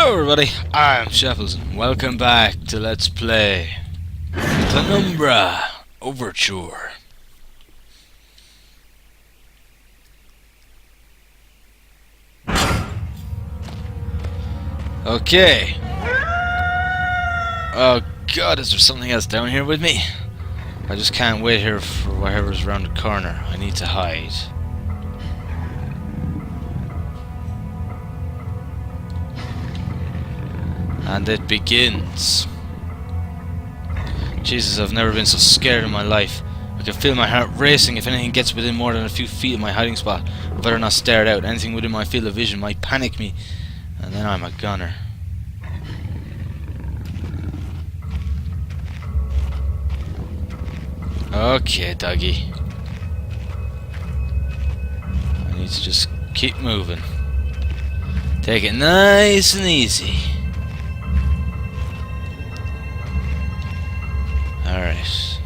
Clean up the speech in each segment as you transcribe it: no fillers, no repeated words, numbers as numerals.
Hello everybody, I'm Shepples and welcome back to Let's Play Penumbra Overture. Okay. Oh god, is there something else down here with me? I just can't wait here for whatever's around the corner. I need to hide. And it begins. Jesus, I've never been so scared in my life. I can feel my heart racing. If anything gets within more than a few feet of my hiding spot, I better not stare it out. Anything within my field of vision might panic me, and then I'm a goner. Okay, doggy. I need to just keep moving. Take it nice and easy. Alright.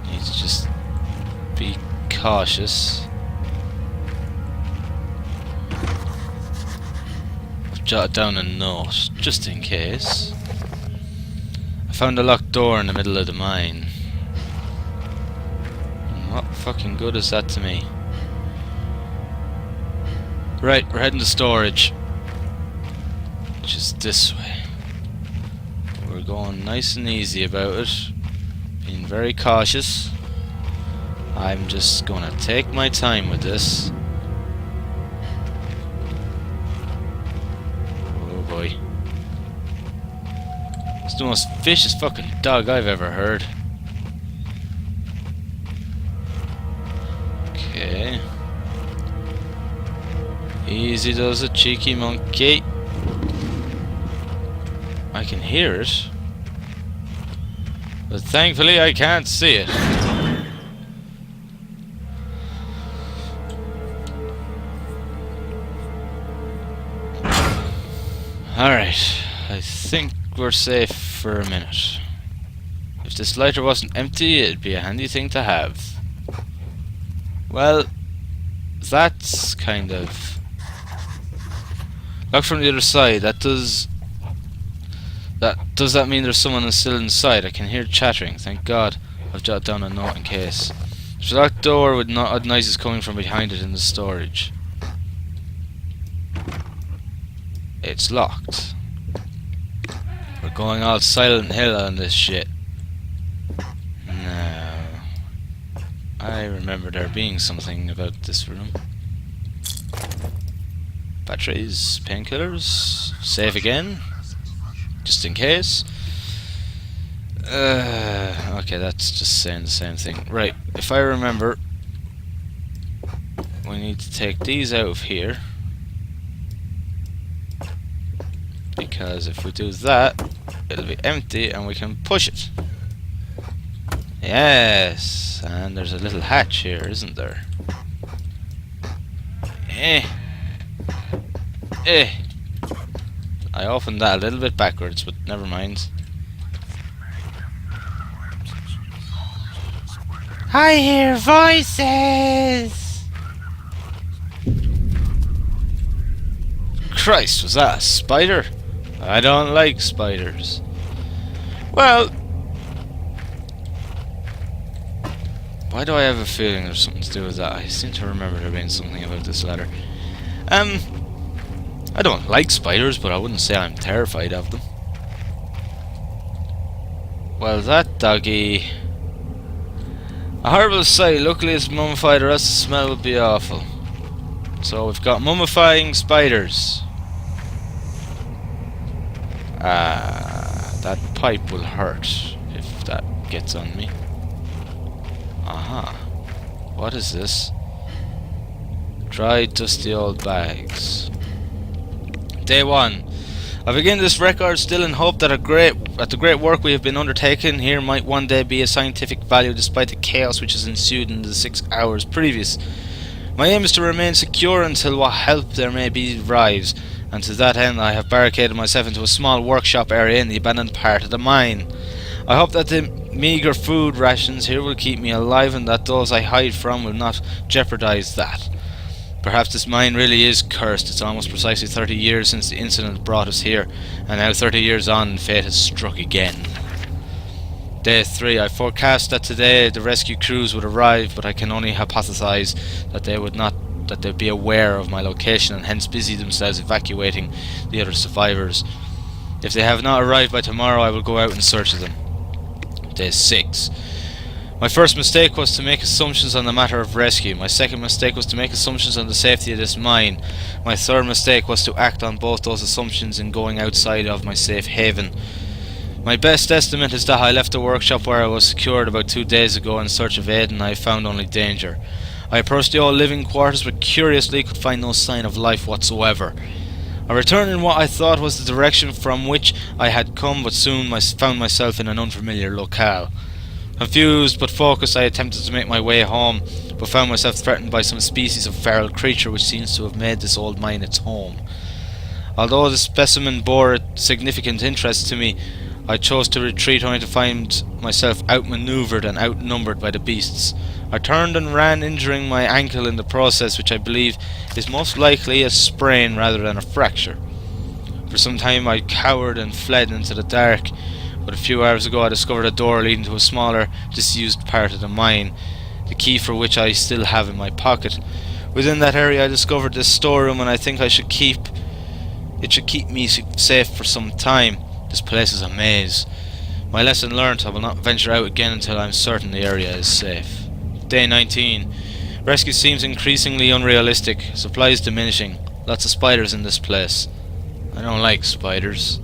Need to just be cautious. I've jotted down a note, just in case. I found a locked door in the middle of the mine. And what fucking good is that to me? Right, we're heading to storage. Which is this way. We're going nice and easy about it, being very cautious. I'm just gonna take my time with this. Oh boy. It's the most vicious fucking dog I've ever heard. Okay. Easy does it, cheeky monkey. I can hear it, but thankfully I can't see it. Alright, I think we're safe for a minute. If this lighter wasn't empty, it'd be a handy thing to have. Well, that's kind of... Look from the other side, does that mean there's someone still inside? I can hear chattering, thank God. I've jotted down a note in case. There's a locked door with odd noises coming from behind it in the storage. It's locked. We're going all Silent Hill on this shit. No. I remember there being something about this room. Batteries, painkillers, save again. Just in case. Okay, that's just saying the same thing. Right, if I remember, we need to take these out of here. Because if we do that, it'll be empty and we can push it. Yes, and there's a little hatch here, isn't there? I opened that a little bit backwards, but never mind. I hear voices! Christ, was that a spider? I don't like spiders. Well, why do I have a feeling there's something to do with that? I seem to remember there being something about this ladder. I don't like spiders, but I wouldn't say I'm terrified of them. Well, that doggy... A horrible sight. Luckily it's mummified, or else the smell would be awful. So we've got mummifying spiders. That pipe will hurt if that gets on me. Aha. What is this? Dried, dusty old bags. Day 1. I begin this record still in hope that the great work we have been undertaking here might one day be of scientific value despite the chaos which has ensued in the 6 hours previous. My aim is to remain secure until what help there may be arrives, and to that end I have barricaded myself into a small workshop area in the abandoned part of the mine. I hope that the meagre food rations here will keep me alive and that those I hide from will not jeopardize that. Perhaps this mine really is cursed. It's almost precisely 30 years since the incident brought us here, and now 30 years on, fate has struck again. Day 3. I forecast that today the rescue crews would arrive, but I can only hypothesize that they'd be aware of my location and hence busy themselves evacuating the other survivors. If they have not arrived by tomorrow, I will go out in search of them. Day 6. My first mistake was to make assumptions on the matter of rescue. My second mistake was to make assumptions on the safety of this mine. My third mistake was to act on both those assumptions in going outside of my safe haven. My best estimate is that I left the workshop where I was secured about 2 days ago in search of aid, and I found only danger. I approached the old living quarters, but curiously could find no sign of life whatsoever. I returned in what I thought was the direction from which I had come, but soon found myself in an unfamiliar locale. Confused but focused, I attempted to make my way home, but found myself threatened by some species of feral creature which seems to have made this old mine its home. Although the specimen bore a significant interest to me, I chose to retreat only to find myself outmaneuvered and outnumbered by the beasts. I turned and ran, injuring my ankle in the process, which I believe is most likely a sprain rather than a fracture. For some time I cowered and fled into the dark, but a few hours ago I discovered a door leading to a smaller, disused part of the mine, the key for which I still have in my pocket. Within that area I discovered this storeroom, and I think it should keep me safe for some time. This place is a maze. My lesson learnt: I will not venture out again until I am certain the area is safe. Day 19. Rescue seems increasingly unrealistic. Supplies diminishing. Lots of spiders in this place. I don't like spiders.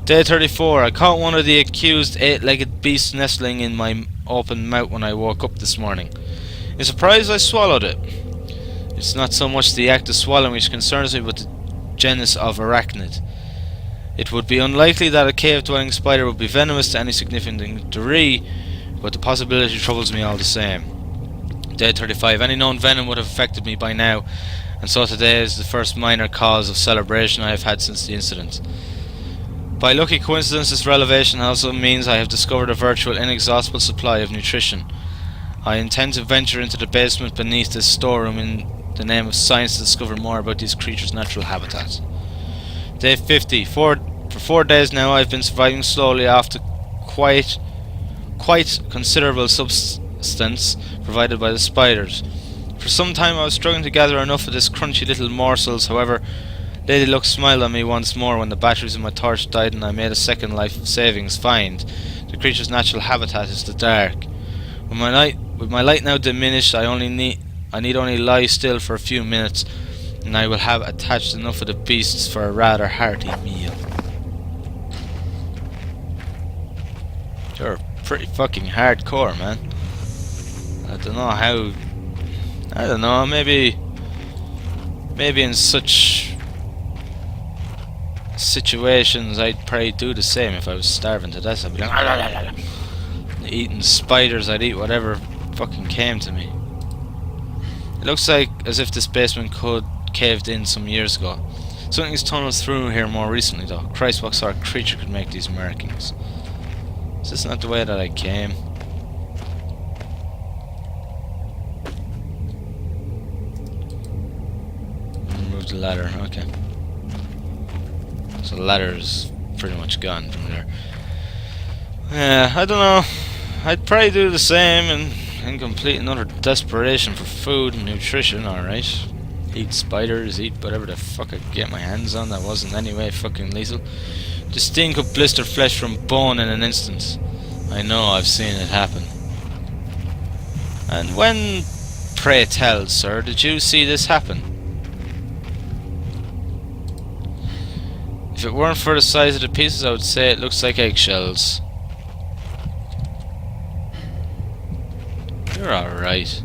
Day 34. I caught one of the accused 8-legged beasts nestling in my open mouth when I woke up this morning. In surprise I swallowed it. It's not so much the act of swallowing which concerns me, but the genus of arachnid. It would be unlikely that a cave-dwelling spider would be venomous to any significant degree, but the possibility troubles me all the same. Day 35. Any known venom would have affected me by now, and so today is the first minor cause of celebration I have had since the incident. By lucky coincidence, this revelation also means I have discovered a virtual inexhaustible supply of nutrition. I intend to venture into the basement beneath this storeroom in the name of science to discover more about these creatures' natural habitat. Day 50. For 4 days now I have been surviving slowly off the quite considerable substance provided by the spiders. For some time I was struggling to gather enough of this crunchy little morsels. However, Lady Luck smiled on me once more when the batteries in my torch died and I made a second life savings find. The creature's natural habitat is the dark. With my light now diminished, I need only lie still for a few minutes, and I will have attached enough of the beasts for a rather hearty meal. You're pretty fucking hardcore, man. I don't know, maybe in such situations I'd probably do the same. If I was starving to death, I'd be like eating spiders. I'd eat whatever fucking came to me. It looks like as if this basement caved in some years ago. Something's tunneled through here more recently though. Christ, what sort of creature could make these markings? Is this not the way that I came? Remove the ladder, okay. So the ladder's pretty much gone from there. Yeah, I don't know. I'd probably do the same and complete another desperation for food and nutrition, alright. Eat spiders, eat whatever the fuck I could get my hands on that wasn't anyway fucking lethal. The sting could blister flesh from bone in an instant. I know, I've seen it happen. And when, pray tell, sir, did you see this happen? If it weren't for the size of the pieces, I would say it looks like eggshells. You're alright.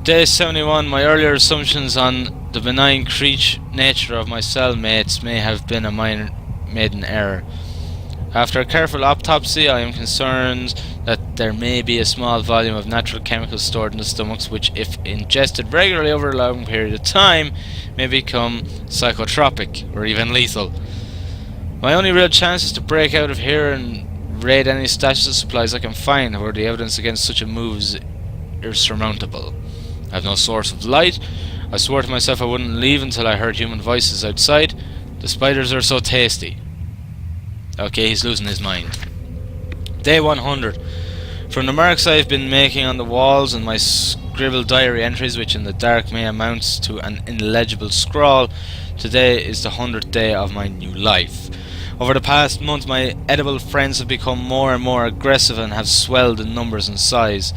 Day 71. My earlier assumptions on the benign nature of my cellmates may have been made in error. After a careful autopsy, I am concerned that there may be a small volume of natural chemicals stored in the stomachs which, if ingested regularly over a long period of time, may become psychotropic or even lethal. My only real chance is to break out of here and raid any stashes of supplies I can find, where the evidence against such a move insurmountable. I have no source of light. I swore to myself I wouldn't leave until I heard human voices outside. The spiders are so tasty. Okay, he's losing his mind. Day 100. From the marks I have been making on the walls and my scribbled diary entries, which in the dark may amount to an illegible scrawl, today is the 100th day of my new life. Over the past month, my edible friends have become more and more aggressive and have swelled in numbers and size.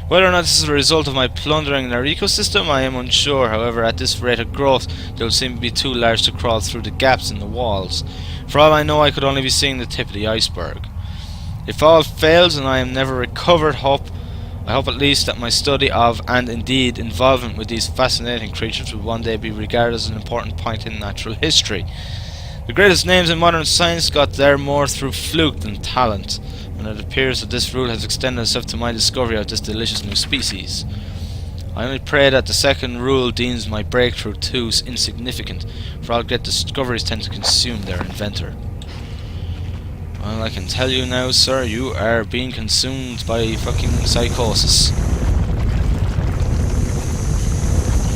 Whether or not this is a result of my plundering their ecosystem, I am unsure. However, at this rate of growth, they will seem to be too large to crawl through the gaps in the walls. For all I know, I could only be seeing the tip of the iceberg. If all fails and I am never recovered, I hope at least that my study of, and indeed involvement with these fascinating creatures will one day be regarded as an important point in natural history. The greatest names in modern science got there more through fluke than talent, and it appears that this rule has extended itself to my discovery of this delicious new species. I only pray that the second rule deems my breakthrough too insignificant, for all great discoveries tend to consume their inventor. Well, I can tell you now, sir, you are being consumed by fucking psychosis.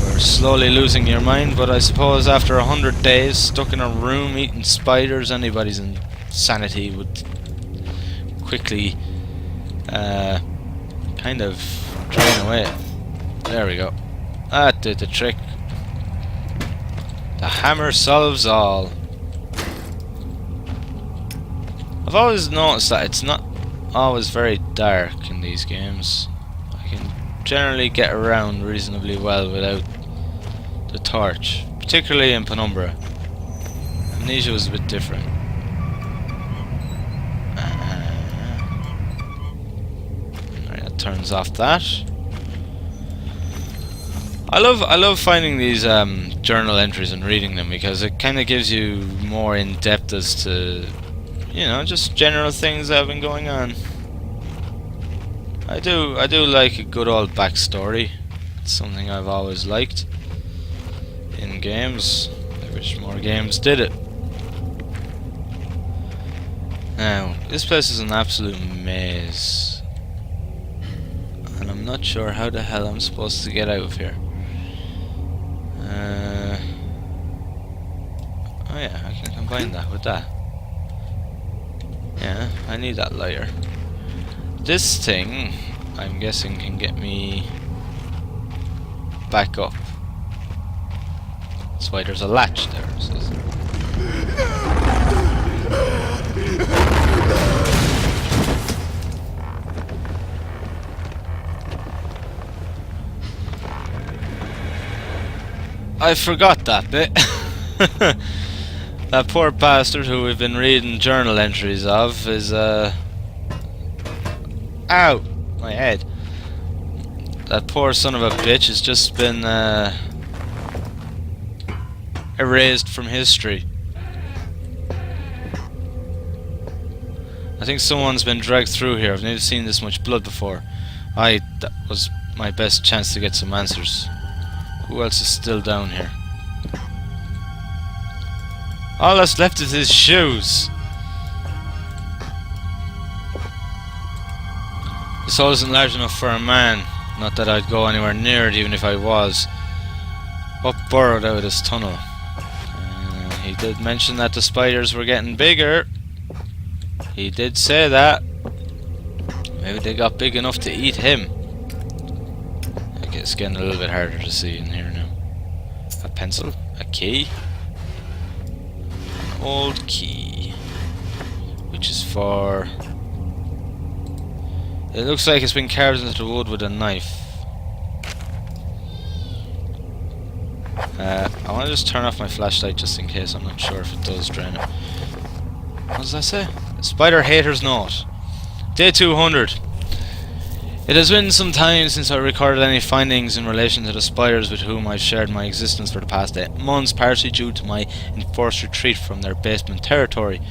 You're slowly losing your mind, but I suppose after 100 days stuck in a room eating spiders, anybody's insanity would quickly kind of drain away. There we go. That did the trick. The hammer solves all. I've always noticed that it's not always very dark in these games. I can generally get around reasonably well without the torch, particularly in Penumbra. Amnesia was a bit different. Alright, that turns off that. I love finding these journal entries and reading them, because it kind of gives you more in depth as to, you know, just general things that have been going on. I do like a good old backstory. It's something I've always liked in games. I wish more games did it. Now, this place is an absolute maze, and I'm not sure how the hell I'm supposed to get out of here. Oh yeah, I can combine that with that. Yeah, I need that lighter. This thing, I'm guessing, can get me back up. That's why there's a latch there. So I forgot that bit. That poor bastard who we've been reading journal entries of is ow! My head. That poor son of a bitch has just been erased from history. I think someone's been dragged through here. I've never seen this much blood before. That was my best chance to get some answers. Who else is still down here? All that's left is his shoes. This hole isn't large enough for a man. Not that I'd go anywhere near it, even if I was. What burrowed out of this tunnel? He did mention that the spiders were getting bigger. He did say that. Maybe they got big enough to eat him. I guess it's getting a little bit harder to see in here now. A pencil, a key, an old key, which is for... It looks like it's been carved into the wood with a knife. I want to just turn off my flashlight just in case. I'm not sure if it does drain it. What does that say? Spider Hater's Note. Day 200. It has been some time since I recorded any findings in relation to the spiders with whom I've shared my existence for the past 8 months, partially due to my enforced retreat from their basement territory.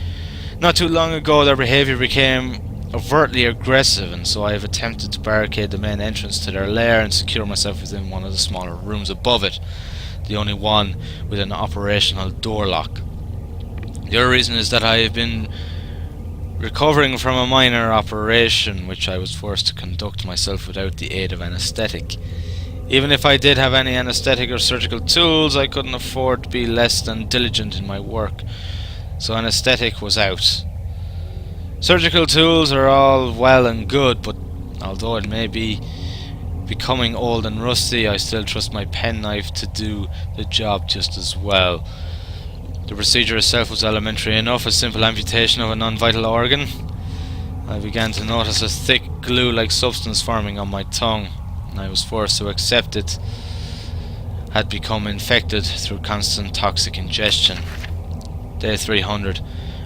Not too long ago, their behaviour became overtly aggressive, and so I have attempted to barricade the main entrance to their lair and secure myself within one of the smaller rooms above it, the only one with an operational door lock. The other reason is that I have been recovering from a minor operation which I was forced to conduct myself without the aid of anaesthetic. Even if I did have any anaesthetic or surgical tools, I couldn't afford to be less than diligent in my work, so anaesthetic was out. Surgical tools are all well and good, but although it may be becoming old and rusty, I still trust my penknife to do the job just as well. The procedure itself was elementary enough, a simple amputation of a non-vital organ. I began to notice a thick glue-like substance forming on my tongue, and I was forced to accept it had become infected through constant toxic ingestion. Day 300.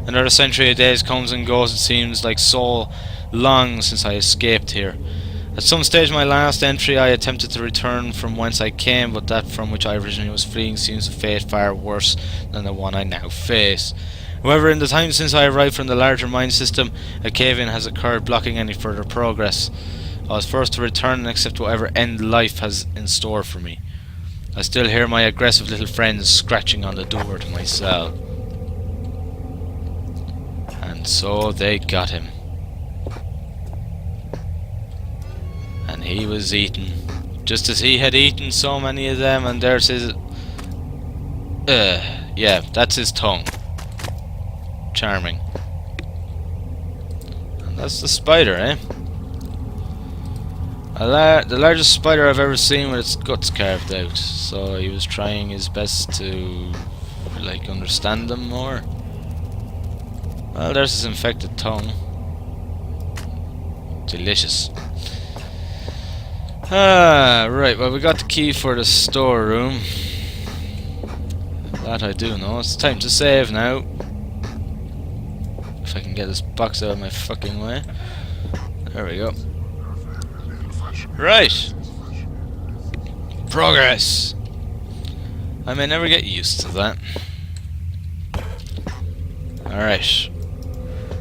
Another century of days comes and goes. It seems like so long since I escaped here. At some stage in my last entry I attempted to return from whence I came, but that from which I originally was fleeing seems a fate far worse than the one I now face. However, in the time since I arrived from the larger mine system, a cave-in has occurred, blocking any further progress. I was forced to return and accept whatever end life has in store for me. I still hear my aggressive little friends scratching on the door to my cell. And so they got him. And he was eaten, just as he had eaten so many of them, and there's his... yeah, that's his tongue. Charming. And that's the spider, eh? The largest spider I've ever seen with its guts carved out, so he was trying his best to, like, understand them more. Well, there's his infected tongue. Delicious. Right, well, we got the key for the storeroom. That I do know. It's time to save now. If I can get this box out of my fucking way. There we go. Right. Progress. I may never get used to that. Alright.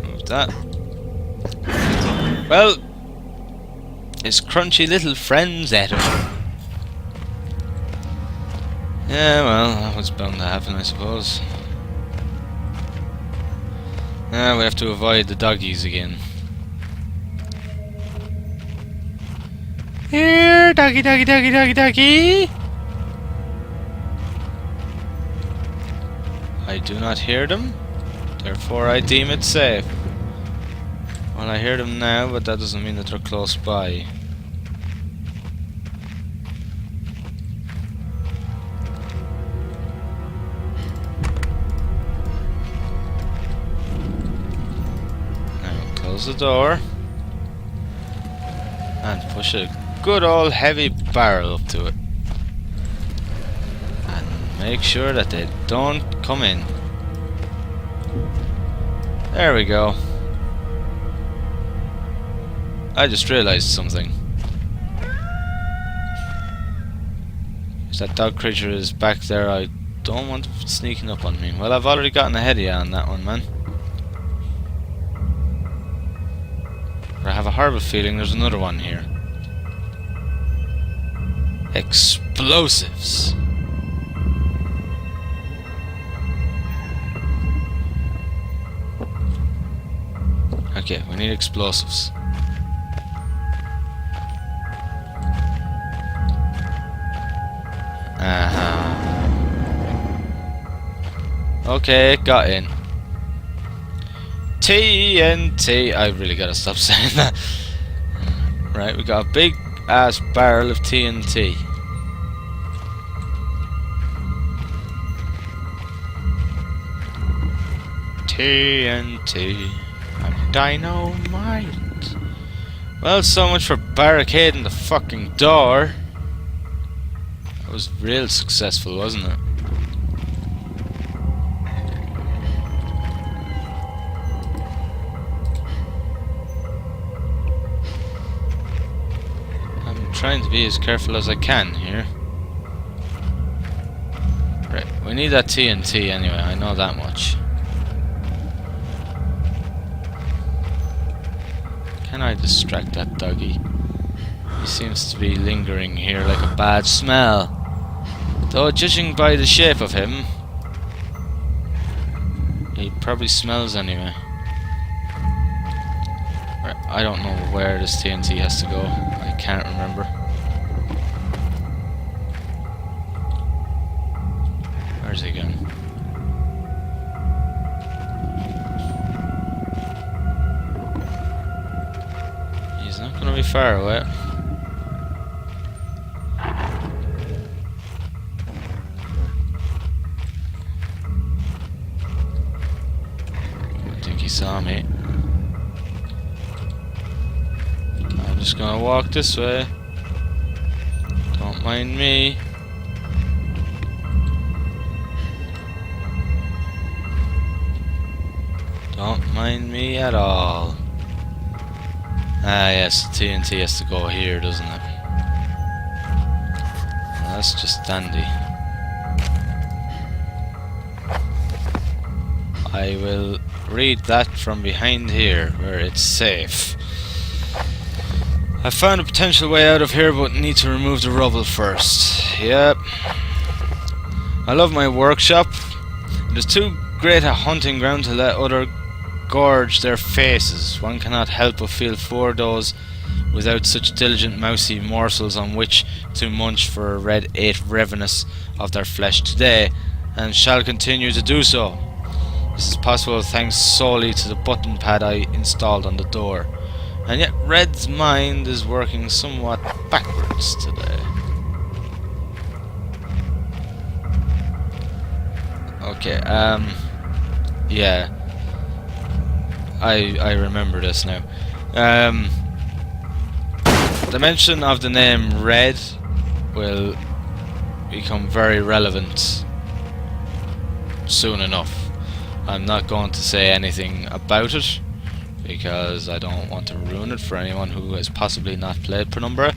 Move that. Well, his crunchy little friends ate him. Yeah, well, that was bound to happen, I suppose. We have to avoid the doggies again. Here, doggy, doggy, doggy, doggy, doggy! I do not hear them, therefore I deem it safe. Well, I hear them now, but that doesn't mean that they're close by. Now, close the door. And push a good old heavy barrel up to it. And make sure that they don't come in. There we go. I just realized something. If that dog creature is back there, I don't want it sneaking up on me. Well, I've already gotten ahead of you on that one, man. But I have a horrible feeling there's another one here. Explosives. Okay, we need explosives. Okay, got in. TNT. I really gotta stop saying that. Right, we got a big ass barrel of TNT. TNT. And dynamite. Well, so much for barricading the fucking door. That was real successful, wasn't it? I'm trying to be as careful as I can here. Right, we need that TNT anyway, I know that much. Can I distract that doggy? He seems to be lingering here like a bad smell. Though, judging by the shape of him, he probably smells anyway. I don't know where this TNT has to go. I can't remember. Where's he going? He's not going to be far away. I think he saw me. I'm just gonna walk this way. Don't mind me. Don't mind me at all. Ah yes, the TNT has to go here, doesn't it? Well, that's just dandy. I will read that from behind here, where it's safe. I found a potential way out of here, but need to remove the rubble first. Yep. I love my workshop. It is too great a hunting ground to let other gorge their faces. One cannot help but feel for those without such diligent mousy morsels on which to munch, for red ate ravenous of their flesh today, and shall continue to do so. This is possible thanks solely to the button pad I installed on the door. And yet Red's mind is working somewhat backwards today. Okay, yeah. I remember this now. The mention of the name Red will become very relevant soon enough. I'm not going to say anything about it, because I don't want to ruin it for anyone who has possibly not played Penumbra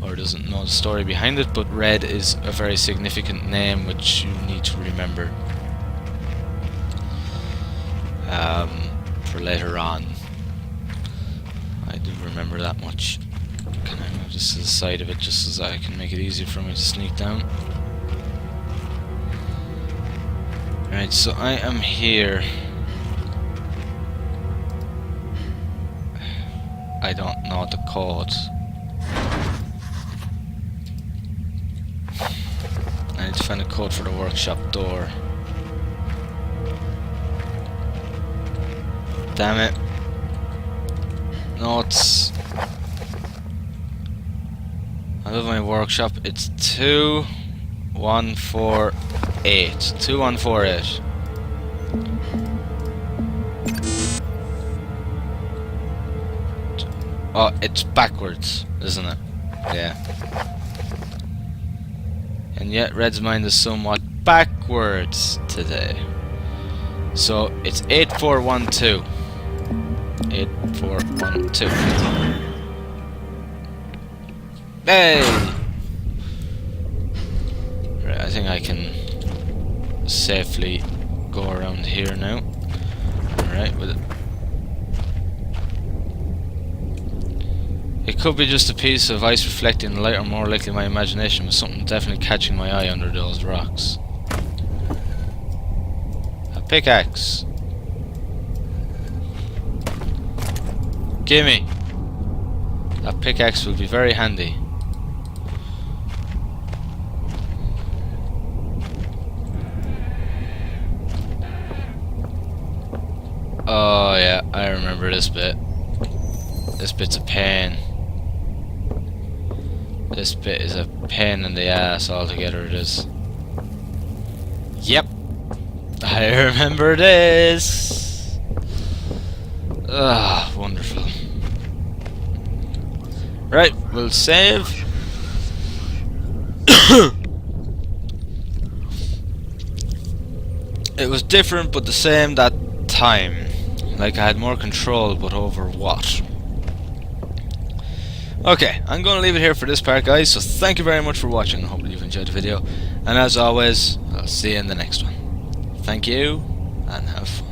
or doesn't know the story behind it, but Red is a very significant name which you need to remember for later on. I do remember that much. Can I move this to the side of it just so that I can make it easier for me to sneak down? Right, so I am here. I don't know the code. I need to find a code for the workshop door. Damn it. No, it's... I love my workshop. It's 2148. 2148. Oh, it's backwards, isn't it? Yeah. And yet Red's mind is somewhat backwards today. So it's 8412. 8412. Hey! Right, I think I can safely go around here now. Alright, with it. It could be just a piece of ice reflecting the light, or more likely my imagination, with something definitely catching my eye under those rocks. A pickaxe. Gimme! That pickaxe will be very handy. Oh yeah, I remember this bit. This bit's a pain. This bit is a pain in the ass altogether, it is. Yep. I remember this. Ah, wonderful. Right, we'll save. It was different but the same that time. Like I had more control, but over what? Okay, I'm going to leave it here for this part, guys, so thank you very much for watching. I hope you've enjoyed the video, and as always, I'll see you in the next one. Thank you, and have fun.